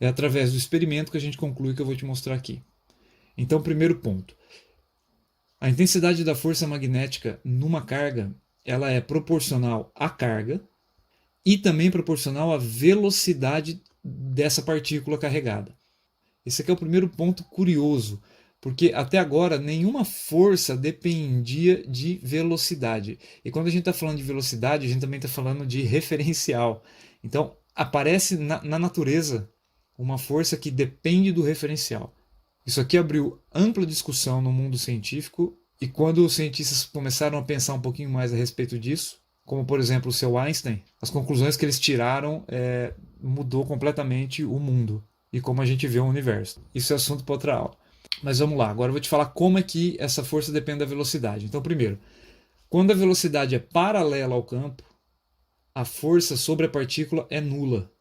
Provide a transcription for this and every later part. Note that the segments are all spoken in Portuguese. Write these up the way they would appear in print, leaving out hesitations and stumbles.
É através do experimento que a gente conclui que eu vou te mostrar aqui. Então, primeiro ponto. A intensidade da força magnética numa carga, ela é proporcional à carga e também proporcional à velocidade dessa partícula carregada. Esse aqui é o primeiro ponto curioso, porque até agora nenhuma força dependia de velocidade. E quando a gente está falando de velocidade, a gente também está falando de referencial. Então, aparece na natureza uma força que depende do referencial. Isso aqui abriu ampla discussão no mundo científico, e quando os cientistas começaram a pensar um pouquinho mais a respeito disso, como por exemplo o seu Einstein, as conclusões que eles tiraram mudou completamente o mundo e como a gente vê o universo. Isso é assunto para outra aula. Mas vamos lá, agora eu vou te falar como é que essa força depende da velocidade. Então, primeiro, quando a velocidade é paralela ao campo, a força sobre a partícula é nula.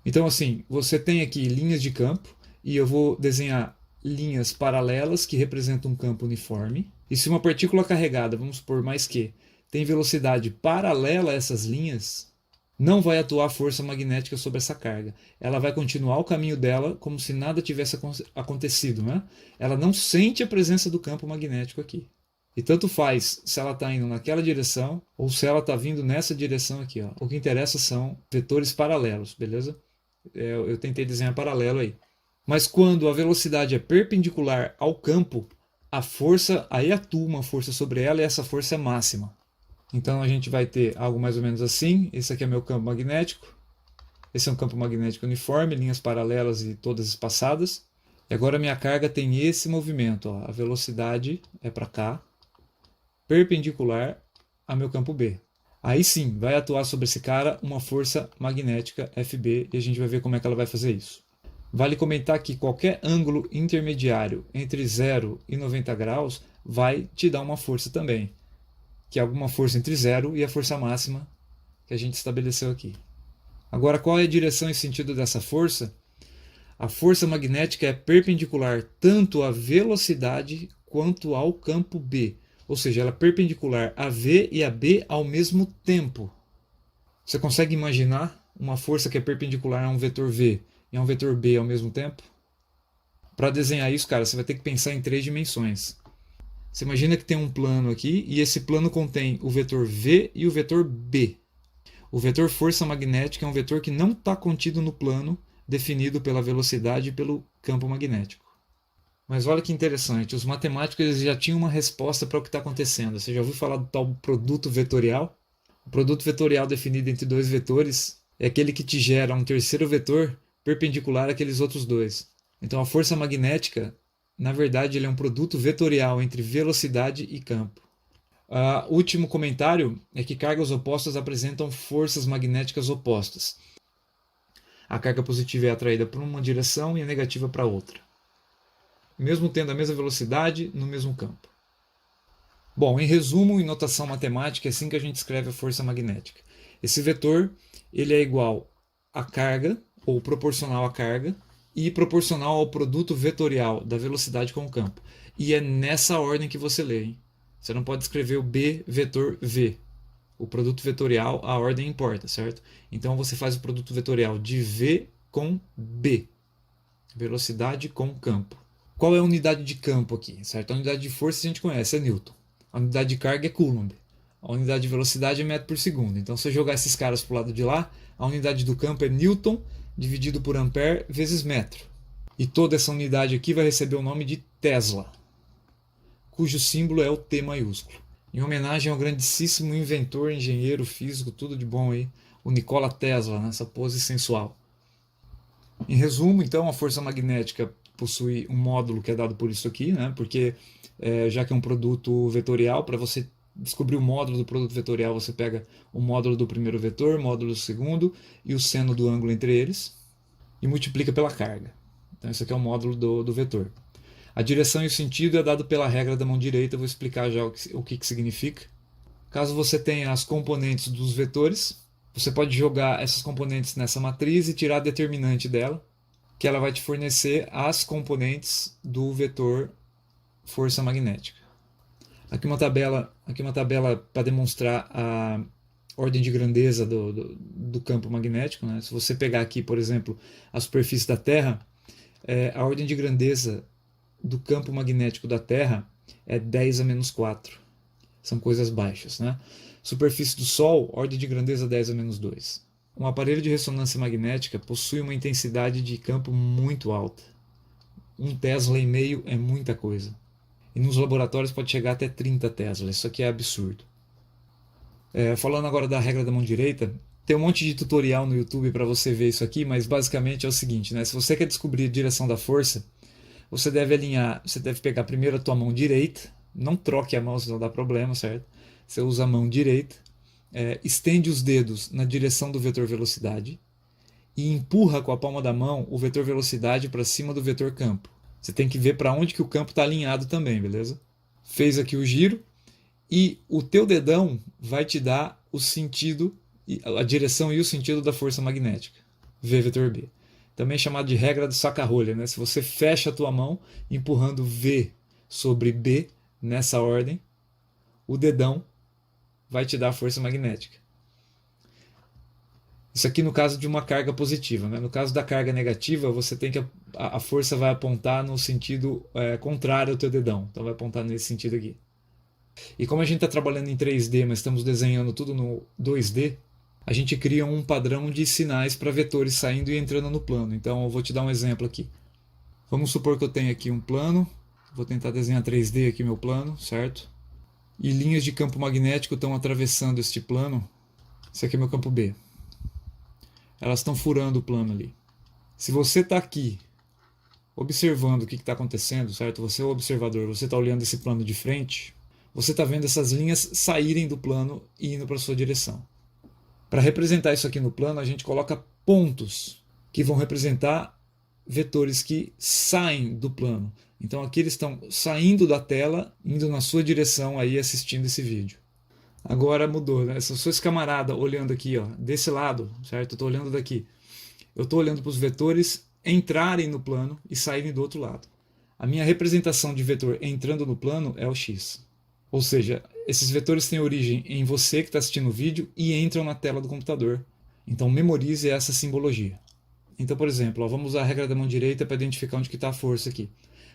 Então, assim, você tem aqui linhas de campo e eu vou desenhar linhas paralelas que representam um campo uniforme. E se uma partícula carregada, vamos supor mais que, tem velocidade paralela a essas linhas, não vai atuar força magnética sobre essa carga. Ela vai continuar o caminho dela como se nada tivesse acontecido. Né? Ela não sente a presença do campo magnético aqui. E tanto faz se ela está indo naquela direção ou se ela está vindo nessa direção aqui. Ó. O que interessa são vetores paralelos, beleza? Eu tentei desenhar paralelo aí. Mas quando a velocidade é perpendicular ao campo, a força, aí atua uma força sobre ela e essa força é máxima. Então a gente vai ter algo mais ou menos assim. Esse aqui é meu campo magnético. Esse é um campo magnético uniforme, linhas paralelas e todas espaçadas. E agora a minha carga tem esse movimento. Ó. A velocidade é para cá, perpendicular a meu campo B. Aí sim, vai atuar sobre esse cara uma força magnética FB e a gente vai ver como é que ela vai fazer isso. Vale comentar que qualquer ângulo intermediário entre 0 e 90 graus vai te dar uma força também, que é alguma força entre 0 e a força máxima que a gente estabeleceu aqui. Agora, qual é a direção e sentido dessa força? A força magnética é perpendicular tanto à velocidade quanto ao campo B. Ou seja, ela é perpendicular a V e a B ao mesmo tempo. Você consegue imaginar uma força que é perpendicular a um vetor V e a um vetor B ao mesmo tempo? Para desenhar isso, cara, você vai ter que pensar em 3 dimensões. Você imagina que tem um plano aqui e esse plano contém o vetor V e o vetor B. O vetor força magnética é um vetor que não está contido no plano definido pela velocidade e pelo campo magnético. Mas olha que interessante, os matemáticos eles já tinham uma resposta para o que está acontecendo. Você já ouviu falar do tal produto vetorial? O produto vetorial definido entre dois vetores é aquele que te gera um terceiro vetor perpendicular àqueles outros dois. Então a força magnética, na verdade, ele é um produto vetorial entre velocidade e campo. Último comentário é que cargas opostas apresentam forças magnéticas opostas. A carga positiva é atraída para uma direção e a negativa para outra, mesmo tendo a mesma velocidade no mesmo campo. Bom, em resumo, em notação matemática, é assim que a gente escreve a força magnética. Esse vetor ele é igual à carga, ou proporcional à carga, e proporcional ao produto vetorial da velocidade com o campo. E é nessa ordem que você lê. Hein? Você não pode escrever o B vetor V. O produto vetorial, a ordem importa, certo? Então você faz o produto vetorial de V com B. Velocidade com campo. Qual é a unidade de campo aqui? Certo? A unidade de força a gente conhece, é Newton. A unidade de carga é Coulomb. A unidade de velocidade é metro por segundo. Então, se eu jogar esses caras para o lado de lá, a unidade do campo é Newton dividido por ampere vezes metro. E toda essa unidade aqui vai receber o nome de Tesla, cujo símbolo é o T maiúsculo. Em homenagem ao grandíssimo inventor, engenheiro, físico, tudo de bom aí, o Nikola Tesla, nessa pose sensual. Em resumo, então, a força magnética possui um módulo que é dado por isso aqui, né? Porque já que é um produto vetorial, para você descobrir o módulo do produto vetorial, você pega o módulo do primeiro vetor, o módulo do segundo e o seno do ângulo entre eles e multiplica pela carga. Então, esse aqui é o módulo do vetor. A direção e o sentido é dado pela regra da mão direita, eu vou explicar já o que significa. Caso você tenha as componentes dos vetores, você pode jogar essas componentes nessa matriz e tirar a determinante dela, que ela vai te fornecer as componentes do vetor força magnética. Aqui uma tabela para demonstrar ordem de grandeza do campo magnético, né? Se você pegar aqui, por exemplo, a superfície da Terra, a ordem de grandeza do campo magnético da Terra é 10 a menos 4. São coisas baixas, né? Superfície do Sol, ordem de grandeza 10 a menos 2. Um aparelho de ressonância magnética possui uma intensidade de campo muito alta. 1,5 Tesla é muita coisa. E nos laboratórios pode chegar até 30 Tesla. Isso aqui é absurdo. Falando agora da regra da mão direita, tem um monte de tutorial no YouTube para você ver isso aqui, mas basicamente é o seguinte, né? Se você quer descobrir a direção da força, você deve alinhar, você deve pegar primeiro a tua mão direita, não troque a mão, senão dá problema, certo? Você usa a mão direita, estende os dedos na direção do vetor velocidade e empurra com a palma da mão o vetor velocidade para cima do vetor campo. Você tem que ver para onde que o campo está alinhado também, beleza? Fez aqui o giro e o teu dedão vai te dar o sentido, a direção e o sentido da força magnética. V vetor B. Também chamado de regra do saca-rolha, né? Se você fecha a tua mão empurrando V sobre B nessa ordem, o dedão vai te dar a força magnética. Isso aqui no caso de uma carga positiva, né? No caso da carga negativa, você tem que a força vai apontar no sentido contrário ao teu dedão. Então vai apontar nesse sentido aqui. E como a gente está trabalhando em 3D, mas estamos desenhando tudo no 2D, a gente cria um padrão de sinais para vetores saindo e entrando no plano. Então eu vou te dar um exemplo aqui. Vamos supor que eu tenho aqui um plano. Vou tentar desenhar 3D aqui meu plano, certo? E linhas de campo magnético estão atravessando este plano. Esse aqui é meu campo B. Elas estão furando o plano ali. Se você está aqui observando o que está acontecendo, certo? Você é o observador, você está olhando esse plano de frente, você está vendo essas linhas saírem do plano e indo para a sua direção. Para representar isso aqui no plano, a gente coloca pontos que vão representar vetores que saem do plano. Então aqui eles estão saindo da tela, indo na sua direção aí assistindo esse vídeo. Agora mudou, né? Se eu sou esse camarada olhando aqui, ó, desse lado, certo? Eu estou olhando daqui. Eu estou olhando para os vetores entrarem no plano e saírem do outro lado. A minha representação de vetor entrando no plano é o X. Ou seja, esses vetores têm origem em você que está assistindo o vídeo e entram na tela do computador. Então memorize essa simbologia. Então, por exemplo, ó, vamos usar a regra da mão direita para identificar onde está a força aqui.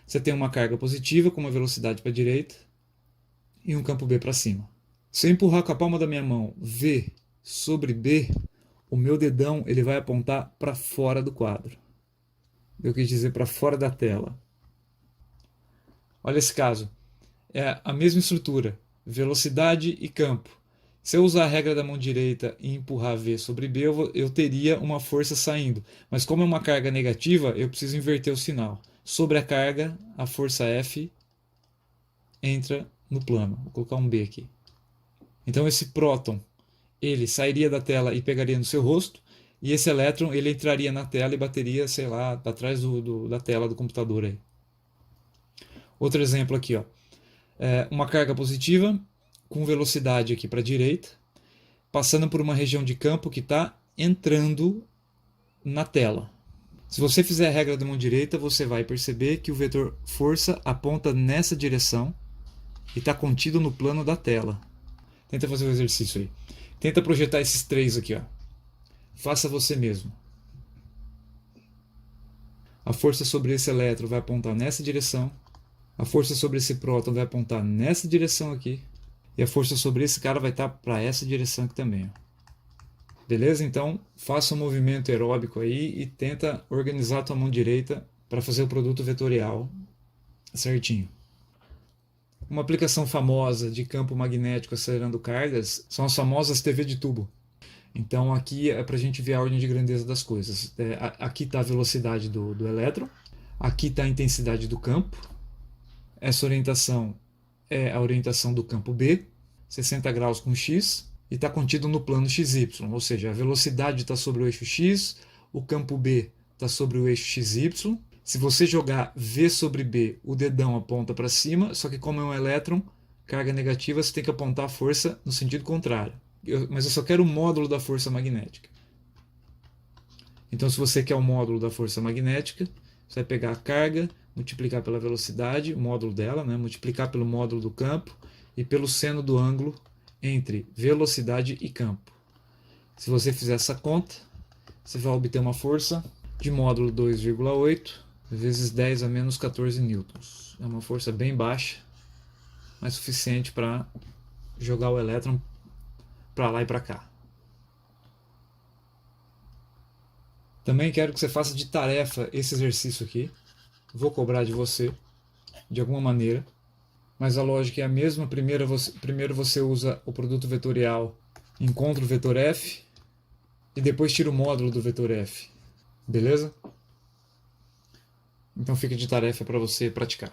Você tem uma carga positiva com uma velocidade para a direita e um campo B para cima. Se eu empurrar com a palma da minha mão V sobre B, o meu dedão ele vai apontar para fora do quadro. Eu quis dizer para fora da tela. Olha esse caso. É a mesma estrutura, velocidade e campo. Se eu usar a regra da mão direita e empurrar V sobre B, eu teria uma força saindo. Mas como é uma carga negativa, eu preciso inverter o sinal. Sobre a carga, a força F entra no plano. Vou colocar um B aqui. Então esse próton, ele sairia da tela e pegaria no seu rosto, e esse elétron ele entraria na tela e bateria, sei lá, atrás da tela do computador aí. Outro exemplo aqui, ó. Uma carga positiva com velocidade aqui para a direita, passando por uma região de campo que está entrando na tela. Se você fizer a regra da mão direita, você vai perceber que o vetor força aponta nessa direção e está contido no plano da tela. Tenta fazer o exercício aí. Tenta projetar esses três aqui, ó. Faça você mesmo. A força sobre esse elétron vai apontar nessa direção. A força sobre esse próton vai apontar nessa direção aqui. E a força sobre esse cara vai estar para essa direção aqui também. Ó. Beleza? Então, faça um movimento aeróbico aí e tenta organizar a tua mão direita para fazer o produto vetorial certinho. Uma aplicação famosa de campo magnético acelerando cargas são as famosas TV de tubo. Então aqui é para a gente ver a ordem de grandeza das coisas. Aqui está a velocidade do elétron, aqui está a intensidade do campo. Essa orientação é a orientação do campo B, 60 graus com X, e está contido no plano XY, ou seja, a velocidade está sobre o eixo X, o campo B está sobre o eixo XY. Se você jogar V sobre B, o dedão aponta para cima, só que como é um elétron, carga negativa, você tem que apontar a força no sentido contrário. Mas eu só quero o módulo da força magnética. Então se você quer o módulo da força magnética, você vai pegar a carga, multiplicar pela velocidade, o módulo dela, né? Multiplicar pelo módulo do campo e pelo seno do ângulo entre velocidade e campo. Se você fizer essa conta, você vai obter uma força de módulo 2,8 vezes 10 a menos 14 newtons. É uma força bem baixa, mas suficiente para jogar o elétron para lá e para cá. Também quero que você faça de tarefa esse exercício aqui. Vou cobrar de você, de alguma maneira, mas a lógica é a mesma. Primeiro você usa o produto vetorial, encontra o vetor f e depois tira o módulo do vetor f. Beleza? Então fica de tarefa para você praticar.